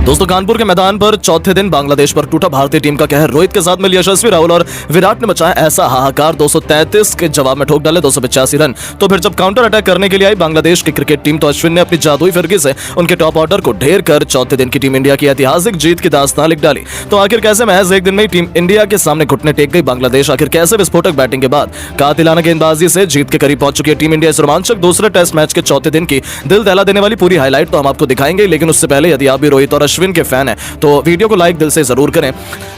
दोस्तों कानपुर के मैदान पर चौथे दिन बांग्लादेश पर टूटा भारतीय टीम का कहर। रोहित के साथ मिले यशस्वी राहुल और विराट ने मचाया ऐसा हाहाकार। 233 के जवाब में ठोक डाले 285 रन। तो फिर जब काउंटर अटैक करने के लिए आई बांग्लादेश की क्रिकेट टीम तो अश्विन ने अपनी जादुई फिरकी से उनके टॉप ऑर्डर को ढेर कर चौथे दिन की टीम इंडिया की ऐतिहासिक जीत की दास्तान लिख डाली। तो आखिर कैसे महज एक दिन में टीम इंडिया के सामने घुटने टेक गई बांग्लादेश? आखिर कैसे विस्फोटक बैटिंग के बाद कातिलाना गेंदबाजी से जीत के करीब पहुंच चुकी है टीम इंडिया? इस रोमांचक दूसरे टेस्ट मैच के चौथे दिन की दिल दहला देने वाली पूरी हाईलाइट तो हम आपको दिखाएंगे, लेकिन उससे पहले यदि आप भी रोहित और अश्विन के फैन हैं तो वीडियो को लाइक दिल से जरूर करें।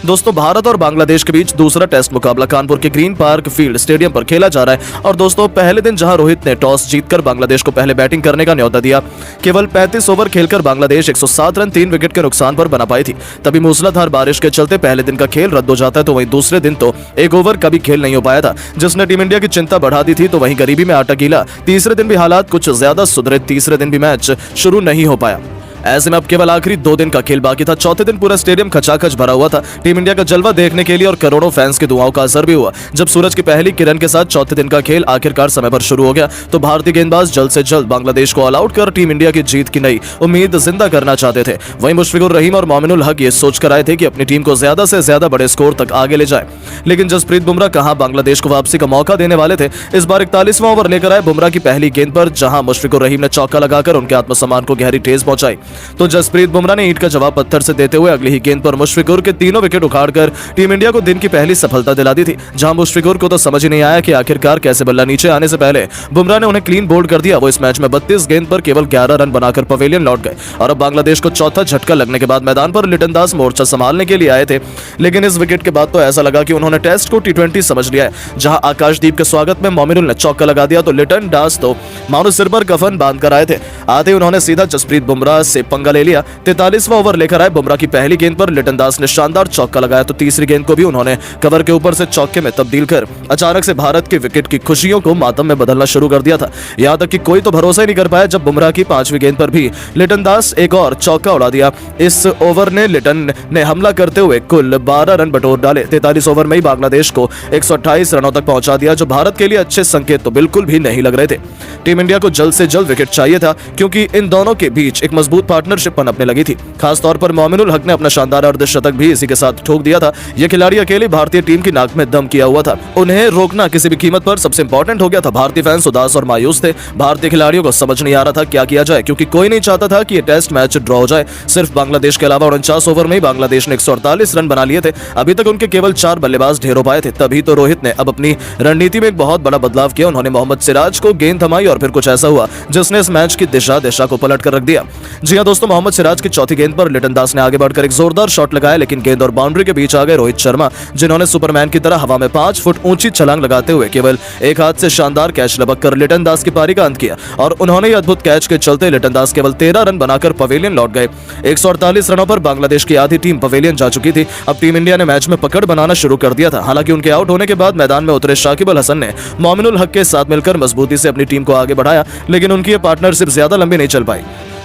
दोस्तों भारत और बांग्लादेश के बीच दूसरा टेस्ट मुकाबला कानपुर के ग्रीन पार्क फील्ड स्टेडियम पर खेला जा रहा है। और दोस्तों पहले दिन जहां रोहित ने टॉस जीतकर बांग्लादेश को पहले बैटिंग करने का न्योता दिया, केवल 35 ओवर खेलकर बांग्लादेश 107 रन 3 विकेट के नुकसान पर बना पाई थी। तभी मूसलाधार बारिश के चलते पहले दिन का खेल रद्द हो जाता है, तो वहीं दूसरे दिन तो एक ओवर का भी खेल नहीं हो पाया था, जिसने टीम इंडिया की चिंता बढ़ा दी थी। तो वहीं गरीबी में आटा गीला। तीसरे दिन भी हालात कुछ ज्यादा सुधरे, तीसरे दिन भी मैच शुरू नहीं हो पाया। ऐसे में अब केवल आखिरी 2 दिन का खेल बाकी था। चौथे दिन पूरा स्टेडियम खचाखच भरा हुआ था टीम इंडिया का जलवा देखने के लिए, और करोड़ों फैंस की दुआओं का असर भी हुआ। जब सूरज की पहली किरण के साथ चौथे दिन का खेल आखिरकार समय पर शुरू हो गया तो भारतीय गेंदबाज जल्द से जल्द बांग्लादेश को ऑल आउट कर टीम इंडिया की जीत की नई उम्मीद जिंदा करना चाहते थे। वहीं मुशफिकुर रहीम और मोमिनुल हक ये सोचकर आए थे कि अपनी टीम को ज्यादा से ज्यादा बड़े स्कोर तक आगे ले जाए, लेकिन जसप्रीत बुमराह कहां बांग्लादेश को वापसी का मौका देने वाले थे। इस बार 41वां ओवर लेकर आए बुमराह की पहली गेंद पर, जहां मुशफिकुर रहीम ने चौका लगाकर उनके आत्मसम्मान को गहरी ठेस पहुंचाई तो जसप्रीत बुमराह ने ईंट का जवाब पत्थर से देते हुए अगली ही गेंद पर मुशफिकुर के तीनों विकेट उखाड़कर टीम इंडिया को दिन की पहली सफलता दिला दी थी। जहां मुशफिकुर को तो समझ ही नहीं आया कि आखिरकार कैसे बल्ला नीचे आने से पहले बुमराह ने उन्हें क्लीन बोल्ड कर दिया। वो इस मैच में 32 गेंद पर केवल 11 रन बनाकर पवेलियन लौट गए। और अब बांग्लादेश को चौथा झटका लगने के बाद मैदान पर लिटन दास मोर्चा संभालने के लिए आए थे, लेकिन इस विकेट के बाद तो ऐसा लगा कि उन्होंने टेस्ट को T20 समझ लिया है। जहां आकाशदीप के स्वागत में मोमिनुल ने चौका लगा दिया तो लिटन दास तो मानो सिर पर कफन बांध कर आए थे। आते उन्होंने सीधा जसप्रीत बुमराह से पंगा ले लिया। 43वां ओवर लेकर आए बुमराह की पहली गेंद पर लिटन दास ने शानदार चौका लगाया तो तीसरी गेंद को भी उन्होंने कवर के ऊपर से चौके में तब्दील कर अचानक से भारत के विकेट की खुशियों को मातम में बदलना शुरू कर दिया था। यहां तक कि कोई तो भरोसा ही नहीं कर पाया जब बुमराह की 5वीं गेंद पर भी लिटन दास एक और चौका उड़ा दिया। इस ओवर ने लिटन ने हमला करते हुए कुल 12 रन बटोर डाले। 43 ओवर में ही बांग्लादेश को 128 रनों तक पहुंचा दिया, जो भारत के लिए अच्छे संकेत तो बिल्कुल भी नहीं लग रहे थे। टीम इंडिया को जल्द से जल्द विकेट चाहिए था, क्योंकि इन दोनों के बीच एक मजबूत पार्टनरशिप पनपने लगी थी। खासतौर पर मोमिनुल हक ने अपना शानदार अर्धशतक भी इसी के साथ ठोक दिया था। यह खिलाड़ी अकेले भारतीय टीम की नाक में दम किया हुआ था। उन्हें रोकना किसी भी कीमत पर सबसे इंपॉर्टेंट हो गया था। भारतीय फैंस उदास और मायूस थे। भारतीय खिलाड़ियों को समझ नहीं आ रहा था क्या किया जाए, क्योंकि कोई नहीं चाहता था कि यह टेस्ट मैच ड्रॉ हो जाए। सिर्फ बांग्लादेश के अलावा 49 ओवर में ही बांग्लादेश ने 148 रन बना लिए थे। अभी तक उनके केवल 4 बल्लेबाज ढेर हो पाए थे। तभी तो रोहित ने अब अपनी रणनीति में एक बहुत बड़ा बदलाव किया। उन्होंने मोहम्मद सिराज को गेंद थमाई और फिर कुछ ऐसा हुआ जिसने इस मैच की दिशा को पलट कर रख दिया। जी हां दोस्तों, मोहम्मद सिराज की चौथी गेंद पर लिटन दास ने आगे बढ़कर एक जोरदार शॉट लगाया, लेकिन गेंद और बाउंड्री के बीच आ गए रोहित शर्मा, जिन्होंने सुपरमैन की तरह हवा में 5 फुट ऊंची छलांग लगाते हुए केवल एक हाथ से शानदार कैच लपक कर लिटन दास की पारी का अंत किया। और उन्होंने अद्भुत कैच के चलते लिटन दास केवल 13 रन बनाकर पवेलियन लौट गए। 148 रनों पर बांग्लादेश की आधी टीम पवेलियन जा चुकी थी। अब टीम इंडिया ने मैच में पकड़ बनाना शुरू कर दिया था। हालांकि उनके आउट होने के बाद मैदान में उतरे शाकिब अल हसन ने मोमिनुल हक के साथ मिलकर मजबूती से अपनी टीम को आगे बढ़ाया, लेकिन उनकी यह पार्टनरशिप ज्यादा लंबी नहीं चल पाई।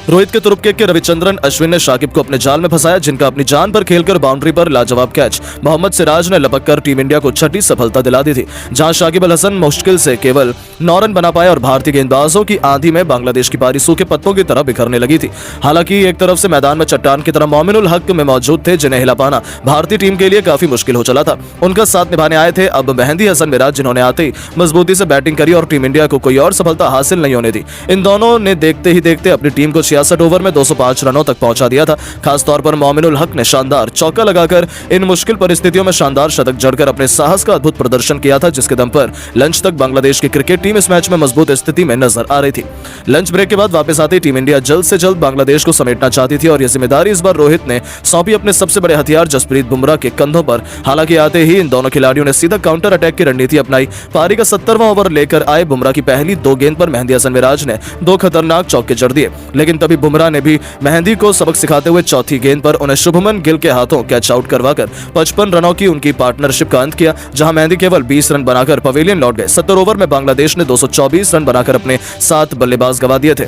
रोहित के तुरुप के रविचंद्रन अश्विन ने शाकिब को अपने जाल में फंसाया, जिनका अपनी जान पर खेलकर बाउंड्री पर लाजवाब कैच मोहम्मद सिराज ने लपककर टीम इंडिया को छठी सफलता दिला दी थी। जहां शाकिब अल हसन मुश्किल से केवल 9 रन बना पाए और भारतीय गेंदबाजों की आंधी में बांग्लादेश की पारी सूखे पत्तों की तरह बिखरने लगी थी। हालांकि एक तरफ से मैदान में चट्टान की तरह मोमिनुल हक में मौजूद थे, जिन्हें हिला पाना भारतीय टीम के लिए काफी मुश्किल हो चला था। उनका साथ निभाने आए थे अब मेहंदी हसन मिराज, जिन्होंने आते ही मजबूती से बैटिंग करी और टीम इंडिया को कोई और सफलता हासिल नहीं होने दी। इन दोनों ने देखते ही देखते अपनी टीम को 66 ओवर में 205 रनों तक पहुंचा दिया था। खासतौर पर मोमिनुल हक ने शानदार चौका लगाकर इन मुश्किल परिस्थितियों में शानदार शतक जड़कर अपने साहस का अद्भुत प्रदर्शन किया था, जिसके दम पर लंच तक बांग्लादेश की क्रिकेट टीम इस मैच में मजबूत स्थिति में नजर आ रही थी। लंच ब्रेक के बाद वापस आती टीम इंडिया जल्द से जल्द बांग्लादेश को समेटना चाहती थी और यह जिम्मेदारी इस बार रोहित ने सौंपी अपने सबसे बड़े हथियार जसप्रीत बुमराह के कंधों पर। हालांकि आते ही इन दोनों खिलाड़ियों ने सीधा काउंटर अटैक की रणनीति अपनाई। पारी का 70वां ओवर लेकर आए बुमराह की पहली 2 गेंद पर मेहंदी हसन मिराज ने 2 खतरनाक चौके जड़ दिए, लेकिन तभी बुमराह ने भी मेहंदी को सबक सिखाते हुए चौथी गेंद पर उन्हें शुभमन गिल के हाथों कैच आउट करवाकर 55 रनों की उनकी पार्टनरशिप का अंत किया। जहां मेहंदी केवल 20 रन बनाकर पवेलियन लौट गए। 70 ओवर में बांग्लादेश ने 224 रन बनाकर अपने 7 बल्लेबाज गंवा दिए थे।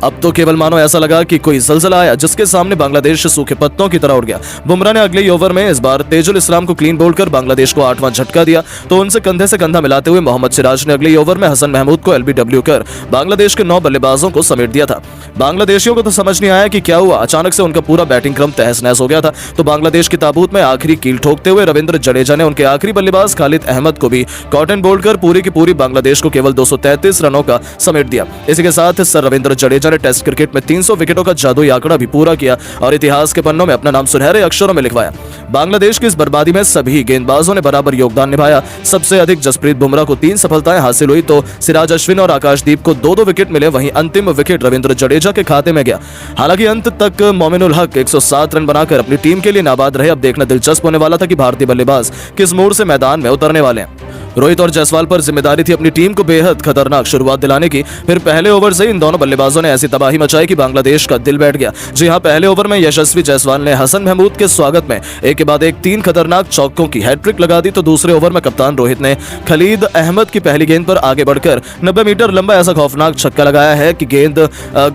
अब तो केवल मानो ऐसा लगा कि कोई जलजला आया जिसके सामने बांग्लादेश सूखे पत्तों की तरह उड़ गया। बुमराह ने अगले ओवर में इस बार तेजुल इस्लाम को क्लीन बोल्ड कर बांग्लादेश को 8वां झटका दिया तो उनसे कंधे से कंधा मिलाते हुए मोहम्मद सिराज ने अगले ओवर में हसन महमूद को एलबीडब्ल्यू कर बांग्लादेश के 9 बल्लेबाजों को समेट दिया था। बांग्लादेशियों को तो समझ नहीं आया कि क्या हुआ, अचानक से उनका पूरा बैटिंग क्रम तहस नहस हो गया था। तो बांग्लादेश की ताबूत में आखिरी कील ठोकते हुए रविंद्र जडेजा ने उनके आखिरी बल्लेबाज खालिद अहमद को भी कॉटन बोल्ड कर पूरी की पूरी बांग्लादेश को केवल 233 रनों का समेट दिया। इसी के साथ सर रविंद्र जडेजा ने टेस्ट क्रिकेट में 300 विकेटों का जादुई आंकड़ा भी पूरा किया और इतिहास के पन्नों में अपना नाम सुनहरे अक्षरों में लिखवाया। बांग्लादेश की इस बर्बादी में सभी गेंदबाजों ने बराबर योगदान निभाया। सबसे अधिक जसप्रीत बुमराह को 3 सफलताएं हासिल हुई तो सिराज अश्विन और आकाशदीप को 2-2 विकेट मिले। वहीं अंतिम विकेट रविंद्र जडेजा के खाते में गया। हालांकि अंत तक मोमिनुल हक 107 रन बनाकर अपनी टीम के लिए नाबाद रहे। अब देखना दिलचस्प होने वाला था कि भारतीय बल्लेबाज किस मोड़ से मैदान में उतरने वाले हैं। रोहित और जायसवाल पर जिम्मेदारी थी अपनी टीम को बेहद खतरनाक शुरुआत दिलाने की। फिर पहले ओवर से इन दोनों बल्लेबाजों ने ऐसी तबाही मचाई कि बांग्लादेश का दिल बैठ गया। जी हां, पहले ओवर में यशस्वी जायसवाल ने हसन महमूद के स्वागत में एक के बाद एक 3 खतरनाक चौकों की हैट्रिक लगा दी तो दूसरे ओवर में कप्तान रोहित ने खलीद अहमद की पहली गेंद पर आगे बढ़कर 90 मीटर लंबा ऐसा खौफनाक छक्का लगाया है कि गेंद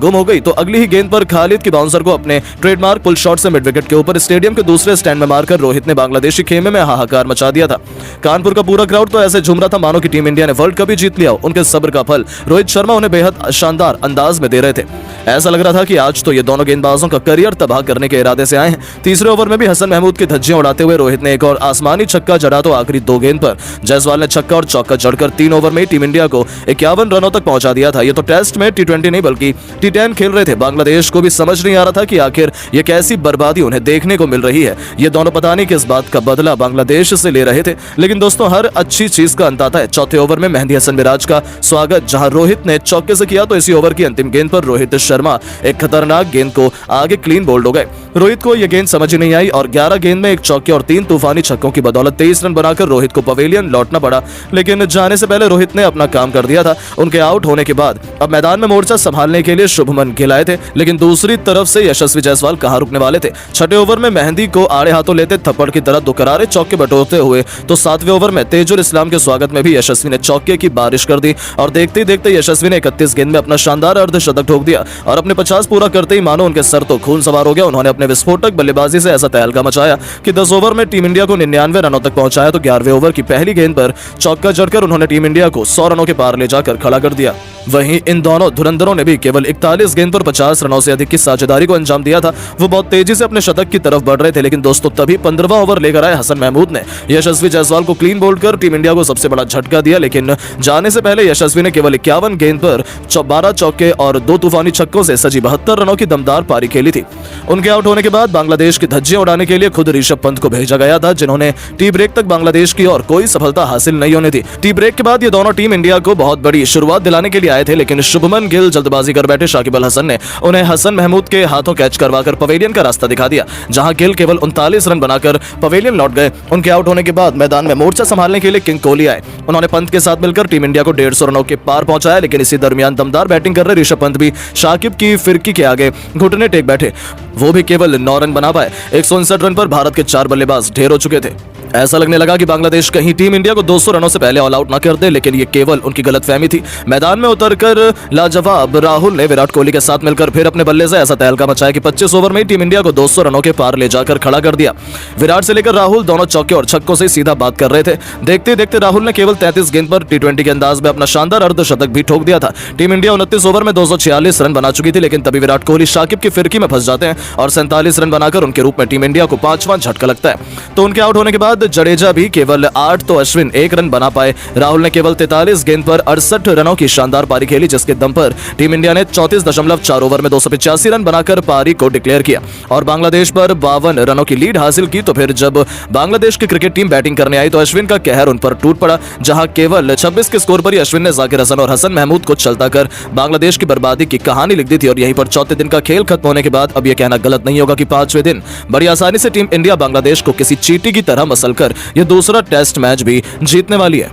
गुम हो गई। तो अगली ही गेंद पर खालिद की बाउंसर को अपने ट्रेडमार्क पुल शॉट से मिड विकेट के ऊपर स्टेडियम के दूसरे स्टैंड में मारकर रोहित ने बांग्लादेशी खेमे में हाहाकार मचा दिया था। कानपुर का पूरा क्राउड तो ऐसे झूम रहा था मानो कि टीम इंडिया ने वर्ल्ड कप ही जीत लिया। उनके सब्र का फल रोहित शर्मा उन्हें बेहद शानदार अंदाज में दे रहे थे। ऐसा लग रहा था कि आज तो ये दोनों गेंदबाजों का करियर तबाह करने के इरादे से आए हैं। तीसरे ओवर में भी हसन महमूद की धज्जियां उड़ाते हुए रोहित ने एक और आसमानी छक्का जड़ा तो आखिरी 2 गेंद पर जायसवाल ने छक्का और चौका जड़कर 3 ओवर में टीम इंडिया को 51 रनों तक पहुंचा दिया था। ये तो टेस्ट में T20 नहीं बल्कि T10 खेल रहे थे। बांग्लादेश को भी समझ नहीं आ रहा था कि आखिर ये कैसी बर्बादी उन्हें देखने को मिल रही है। ये दोनों पता नहीं किस बात का बदला बांग्लादेश से ले रहे थे। लेकिन दोस्तों, हर अच्छी चीज का अंत आता है। चौथे ओवर में मेहंदी हसन मिराज का स्वागत जहां रोहित ने चौके से किया तो इसी ओवर की अंतिम गेंद पर रोहित शर्मा एक खतरनाक गेंद को आगे क्लीन बोल्ड हो गए। रोहित को यह गेंद समझ ही नहीं आई और 11 गेंद में एक चौके और 3 तूफानी छक्कों की बदौलत 23 रन बनाकर रोहित को पवेलियन लौटना पड़ा। लेकिन जाने से पहले रोहित ने अपना काम कर दिया था। उनके आउट होने के बाद अब मैदान में मोर्चा संभालने के लिए शुभमन गिल आए थे। लेकिन दूसरी तरफ से यशस्वी जायसवाल कहां रुकने वाले थे। छठे ओवर में मेहंदी को आड़े हाथों लेते थप्पड़ की तरह 2 करारे चौके बटोरते हुए तो 7वें ओवर में तेजुल इस्लाम के स्वागत में भी यशस्वी ने चौके की बारिश कर दी और देखते ही देखते यशस्वी ने 31 गेंद में अपना शानदार अर्धशतक ठोक दिया और अपने 50 पूरा करते ही मानो उनके सर तो खून सवार हो गया। उन्होंने अपने विस्फोटक बल्लेबाजी से ऐसा तहलका मचाया कि 10 ओवर में टीम इंडिया को 99 रनों तक पहुंचाया तो 11वें ओवर की पहली गेंद पर चौका जड़कर उन्होंने टीम इंडिया को 100 रनों के पार ले जाकर खड़ा कर दिया। वहीं इन दोनों धुरंधरों ने भी केवल 41 गेंद पर 50 रनों से अधिक की साझेदारी को अंजाम दिया था। वो बहुत तेजी से अपने शतक की तरफ बढ़ रहे थे। लेकिन दोस्तों, तभी 15वां ओवर लेकर आए हसन महमूद ने यशस्वी जायसवाल को क्लीन बोल्ड कर टीम इंडिया को सबसे बड़ा झटका दिया। लेकिन जाने से पहले यशस्वी ने केवल 51 गेंद पर 12 चौके और 2 तूफानी छक्कों से सजी 72 रनों की दमदार पारी खेली थी। उनके आउट होने के बाद बांग्लादेश की धज्जियां उड़ाने के लिए खुद ऋषभ पंत को भेजा गया था, जिन्होंने टी ब्रेक तक बांग्लादेश की और कोई सफलता हासिल नहीं होने दी। टी ब्रेक के बाद ये दोनों टीम इंडिया को बहुत बड़ी शुरुआत दिलाने के लिए आए थे। लेकिन शुभमन गिल जल्दबाजी कर बैठे शाकिब अल हसन ने उन्हें हसन महमूद के हाथों कैच करवाकर पवेलियन का रास्ता दिखा दिया, जहां गिल केवल 39 रन बनाकर पवेलियन लौट गए। उनके आउट होने के बाद मैदान में मोर्चा संभालने के लिए किंग कोहली आए। उन्होंने पंत के साथ मिलकर टीम इंडिया को 150 रनों के पार पहुंचाया। लेकिन इसी दरमियान दमदार बैटिंग कर रहे ऋषभ पंत भी शाकिब की फिरकी के आगे घुटने टेक बैठे। वो भी केवल 9 रन बना पाए। 159 रन पर भारत के 4 बल्लेबाज ढेर हो चुके थे। ऐसा लगने लगा कि बांग्लादेश कहीं टीम इंडिया को 200 रनों से पहले ऑल आउट न कर दे। लेकिन ये केवल उनकी गलतफहमी थी। मैदान में उतरकर लाजवाब राहुल ने विराट कोहली के साथ मिलकर फिर अपने बल्ले से ऐसा तहलका मचाया कि 25 ओवर में टीम इंडिया को 200 रनों के पार ले जाकर खड़ा कर दिया। विराट से लेकर राहुल दोनों चौके और छक्कों से सीधा बात कर रहे थे। देखते देखते राहुल ने केवल 33 गेंद पर T20 के अंदाज में अपना शानदार अर्धशतक भी ठोक दिया था। टीम इंडिया 29 ओवर में 246 रन बना चुकी थी। लेकिन तभी विराट कोहली शाकिब की फिरकी में फंस जाते हैं और 47 रन बनाकर उनके रूप में टीम इंडिया को 5वां झटका लगता है। तो उनके आउट होने के बाद जडेजा भी केवल 8 तो अश्विन 1 रन बना पाए। राहुल ने केवल 43 गेंद पर 68 रनों की शानदार पारी खेली, जिसके दम पर टीम इंडिया ने 34.4 ओवर में 285 रन बनाकर पारी को डिक्लेयर किया और बांग्लादेश पर 52 रनों की लीड हासिल की। तो फिर जब बांग्लादेश की क्रिकेट टीम बैटिंग करने आई तो अश्विन का कहर उन पर टूट पड़ा, जहां केवल 26 के स्कोर पर ही अश्विन ने जाकिर हसन और हसन महमूद को चलता कर बांग्लादेश की बर्बादी की कहानी लिख दी थी। और यहीं पर चौथे दिन का खेल खत्म होने के बाद अब यह कहना गलत नहीं होगा कि 5वें दिन बड़ी आसानी से टीम इंडिया बांग्लादेश को किसी चींटी की तरह मसलकर यह दूसरा टेस्ट मैच भी जीतने वाली है।